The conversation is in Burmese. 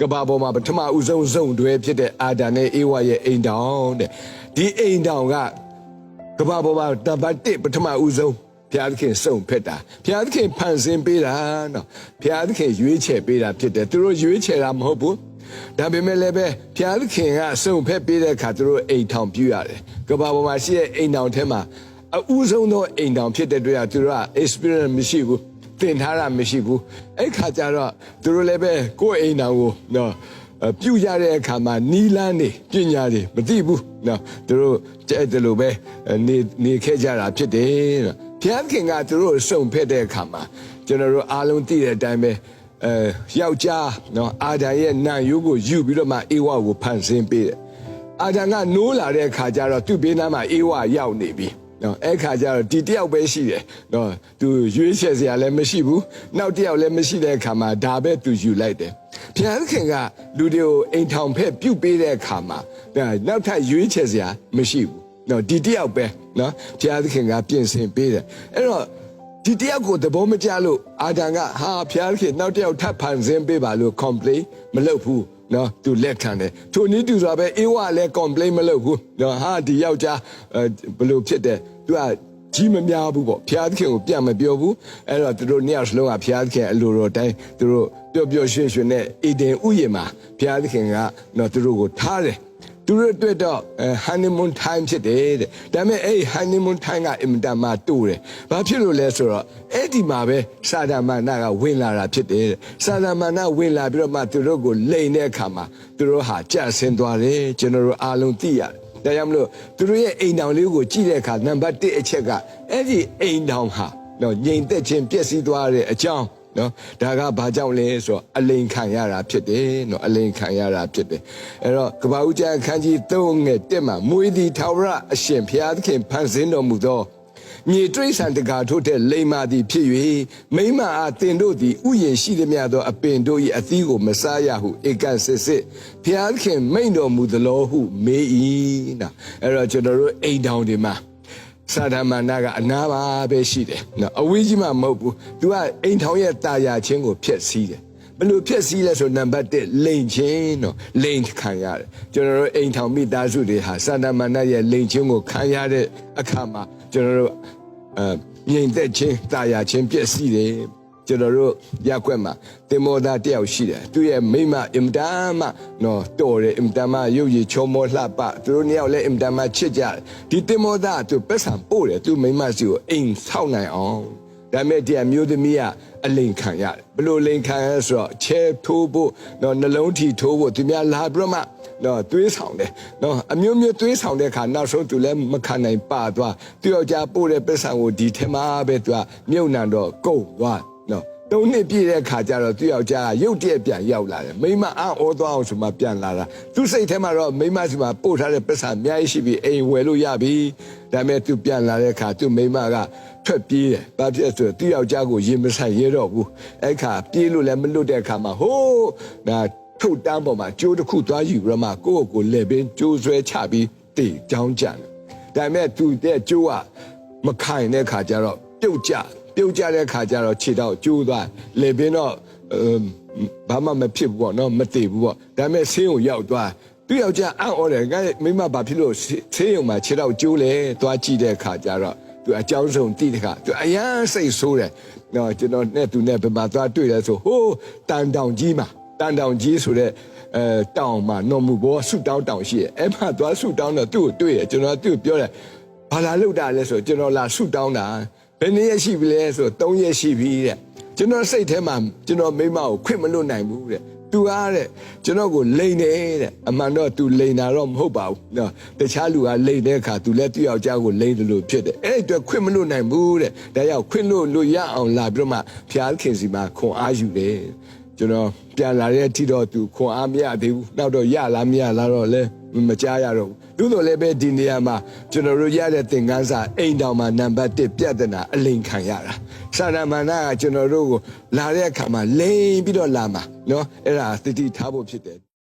ကဘာပေါ်မှာပထမဦးဆုံးစုံတွဲဖြစ်တဲ့အာဒါနဲ့အေဝါရဲ့အိမ်တောင်တဲ့ဒီအိမ်တောင်ကကဘာပေါ်မှာနံပါတ်1ပထမဦးဆုံးဘုရားသခင်စုံဖက်တာဘုရားသခင်ဖန်ဆင်းပေးတာနော်ဘုရားသခင်ရွေးချယ်ပေးတာဖြစ်တယ်သူတို့ရွေးချယ်တာမဟုတ်ဘူးဒါပေမဲ့လည်းပဲဘုရားသခင်ကစုံဖက်ပေးတဲ့အခါသူတို့အိမ်ထောင်ပြုရတယ်ကဘာပေါ်မှာရှိတဲ့အိမ်တောင်ထဲမှာအဦးဆုံးသောအိမ်တောင်ဖြစ်တဲ့အတွက်သူတို့က experience မရှိဘူးသင်ထားတာမရှိဘူးအဲ့ခါကျတော့သူတို့လည်းပဲကိုယ့်အိမ်တောင်ကိုနော်ပြုရတဲ့အခါမှာနီလန်းနေပညာတွေမသိဘူးနော်သူတို့တဲ့လိုပဲနေခဲ့ကြတာဖြစ်တယ်နော်ဘုရားခင်ကသူတို့စုံဖက်တဲ့အခါမှာကျွန်တော်တို့အားလုံးသိတဲ့အတိုင်းပဲယောက်ျားနော်အာဒံရဲ့နံရိုးကိုယူပြီးတော့မှအေဝါကိုဖန်ဆင်းပေးတယ်အာဒံကနိုးလာတဲ့အခါကျတော့သူ့ဘေးနားမှာအေဝါရောက်နေပြီနော်အဲ့ခါကျတော့ဒီတယောက်ပဲရှိတယ်နော်သူရွေးချယ်စရာလည်းမရှိဘူးနောက်တယောက်လည်းမရှိတဲ့အခါမှာဒါပဲသူယူလိုက်တယ်ဘုရားခင်ကလူတွေကိုအိမ်ထောင်ဖက်ပြုတ်ပေးတဲ့အခါမှာနောက်ထပ်ရွေးချယ်စရာမရှိဘူးနော်ဒီတယောက်ပဲနော်ဘုရားခင်ကပြင်ဆင်ပေးတယ်အဲ့တော့ဒီတယောက်ကိုသဘောမကျလို့အာဒံကဟာဘုရားခင်နောက်တယောက်ထပ်ဖန်ဆင်းပေးပါလို့ complain မလုပ်ဘူးနော်သူလက်ခံတယ်ထိုနည်းတူစွာပဲအေဝါလည်း complain မလုပ်ဘူးနော်ဟာဒီယောက်ျားဘလို့ဖြစ်တယ်သူကကြီးမများဘူးပေါ့ဘုရားသခင်ကိုပြန်မပြောဘူးအဲ့တော့သူတို့နှစ်ယောက်စလုံးကဘုရားသခင်အလိုတော်တိုင်းသူတို့ပျော်ရွှင်ရွှင်နဲ့အေဒင်ဥယျာဉ်မှာဘုရားသခင်ကနော်သူတို့ကိုထားတယ်သူတို့အတွက်တော့ honeymoon time ဖြစ်တယ်တဲ့ဒါပေမဲ့အဲ့ honeymoon time ကအင်မတန်မှတိုးတယ်ဘာဖြစ်လို့လဲဆိုတော့အဲ့ဒီမှာပဲစာဒမာနကဝင်လာတာဖြစ်တယ်စာဒမာနဝင်လာပြီးတော့မှသူတို့ကိုလိန်တဲ့အခါမှာသူတို့ဟာကြဆင်းသွားတယ်ကျွန်တော်တို့အားလုံးသိရတယ်ဒါကြောင့်မလို့သူတို့ရဲ့အိမ်တောင်လေးကိုကြည့်တဲ့အခါနံပါတ်1အချက်ကအဲ့ဒီအိမ်တောင်ဟာနော်ငြိမ်သက်ခြင်းပျက်စီးသွားတဲ့အကြောင်းနော်ဒါကဘာကြောင့်လဲဆိုတော့အလိန်ခံရတာဖြစ်တယ်နော်အလိန်ခံရတာဖြစ်တယ်အဲ့တော့ကပ္ပဦးကျမ်းအခန်းကြီး3ငယ်1မှာမွေးသည်ထာဝရအရှင်ဘုရားသခင်ဖန်ဆင်းတော်မူသောမြေတရိษံတကာထို့တဲ့လိမ္မာသည်ဖြစ်၍မိမအားတင်တို့သည်ဥယျာဉ်ရှိသည်များသောအပင်တို့၏အသီးကိုမစားရဟုဧကစစ်စစ်ဘုရားသခင်မိန့်တော်မူသလိုဟုမေး၏နော်အဲ့တော့ကျွန်တော်တို့အိမ်တောင်တွေမှာစာဒမာနကအနာပါပဲရှိတယ်နော်အဝေးကြီးမှမဟုတ်ဘူး तू ကအိမ်ထောင်ရဲ့တာယာချင်းကိုဖျက်ဆီးတယ်ဘယ်လိုဖျက်ဆီးလဲဆိုနံပါတ်1လိန်ချင်းနော်လိန်ခံရတယ်ကျွန်တော်တို့အိမ်ထောင်မိသားစုတွေဟာစာဒမာနရဲ့လိန်ချင်းကိုခံရတဲ့အခါမှာကျွန်တော်တို့ငြိမ်သက်ခြင်းတာယာချင်းပျက်စီးတယ်ကျွန်တော်တို့ရက်ွက်မှာတင်မောသားတယောက်ရှိတယ်သူရဲ့မိမအင်တန်မှနော်တော်တယ်အင်တန်မှရုပ်ရည်ချောမောလှပသူတို့နှစ်ယောက်လည်းအင်တန်မှချစ်ကြတယ်ဒီတင်မောသားသူပက်ဆံပို့တယ်သူမိမစီကိုအိမ်ဆောက်နိုင်အောင်ဒါမဲ့ဒီအမျိုးသမီးကအလိန်ခံရတယ်ဘလို့လိန်ခံရဆိုတော့ချဲထိုးဖို့နော်နှလုံးထီထိုးဖို့သူများလာပြီးတော့မှနော်သွေးဆောင်တယ်နော်အမျိုးမျိုးသွေးဆောင်တဲ့အခါနောက်ဆုံးသူလည်းမခံနိုင်ပါသွားသူယောက်ျားပို့တဲ့ပက်ဆံကိုဒီထဲမှာပဲသူကမြုပ်နှံတော့ကုန်သွားနော်3နှစ်ပြည့်တဲ့ခါကျတော့သူယောက်ျားကရုတ်တရက်ပြန်ရောက်လာတယ်မိမအံ့ဩသွားအောင်ဆိုမှပြန်လာတာသူစိတ်ထဲမှာတော့မိမစီမှာပို့ထားတဲ့ပက်ဆံအများကြီးရှိပြီအိမ်ဝယ်လို့ရပြီဒါပေမဲ့သူပြန်လာတဲ့ခါသူမိမကထွက်ပြေးတယ်ဘာဖြစ်ဆိုသူယောက်ျားကိုရင်မဆိုင်ရတော့ဘူးအဲ့ခါပြေးလို့လည်းမလွတ်တဲ့ခါမှာဟိုးဒါထုတ်တန်းပေါ်မှာကျိုးတစ်ခုသွားယူပြီးမှကိုယ့်ကိုလဲပင်ကျိုးဆွဲချပြီးတေကြောင်းကြံတယ်ဒါပေမဲ့သူတဲ့ကျိုးကမခိုင်တဲ့ခါကျတော့ပြုတ်ကြတဲ့ခါကျတော့ခြေတော့ကျိုးသွားလေပင်တော့ဘာမှမဖြစ်ဘူးပေါ့နော်မသေးဘူးပေါ့ဒါပေမဲ့ဆေးရုံရောက်သွားသူယောက်ျားအံ့ဩတယ်ငါမိမဘာဖြစ်လို့ဆေးရုံမှာခြေတော့ကျိုးလဲသွားကြည့်တဲ့ခါကျတော့သူအကြောင်းဆုံးတိတဲ့ခါသူအယမ်းစိတ်ဆိုးတယ်နော်ကျွန်တော်နဲ့သူနဲ့ဘယ်မှာသွားတွေ့လဲဆိုဟိုးတန်တောင်ကြီးမှာတန်တောင်ကြီးဆိုတဲ့တောင်မှာနော်မူဘောဆုတောင်းတောင်ရှိရဲ့အဲ့မှာသွားဆုတောင်းတော့သူ့ကိုတွေ့တယ်ကျွန်တော်သူ့ကိုပြောတယ်ဘာလာလောက်တာလဲဆိုကျွန်တော်လာဆုတောင်းတာဘယ်နည်းရရှိပြီလဲဆို3ရက်ရှိပြီတဲ့ကျွန်တော်စိတ်ထဲမှာကျွန်တော်မိမကိုခွင့်မလွတ်နိုင်ဘူးတဲ့သူကားတဲ့ကျွန်တော်ကိုလိန်တယ်တဲ့အမှန်တော့သူလိန်တာတော့မဟုတ်ပါဘူးနော်တခြားလူကလိန်တဲ့အခါသူလည်းသူ့ယောက်ျားကိုလိန်တယ်လို့ဖြစ်တယ်အဲ့ဒီအတွက်ခွင့်မလွတ်နိုင်ဘူးတဲ့ဒါကြောင့်ခွင့်လို့ရအောင်လာပြီးတော့မှဖျားခင်စီမှာခွန်အားယူတယ်ကျွန်တော်ပြန်လာတဲ့အထိတော့သူခွန်အားမရသေးဘူးနောက်တော့ရလားမရလားတော့လဲမကြားရတော့ဘူးသို့တော်လည်းပဲဒီနေရာမှာကျွန်တော်တို့ရတဲ့သင်ခန်းစာအိမ်တောင်မှာနံပါတ်1ပြဿနာအလိန်ခံရတာစာရမဏေကကျွန်တော်တို့ကိုလာတဲ့အခါမှာလိန်ပြီးတော့လာမှာနော်အဲ့ဒါသတိထားဖို့ဖြစ်တယ်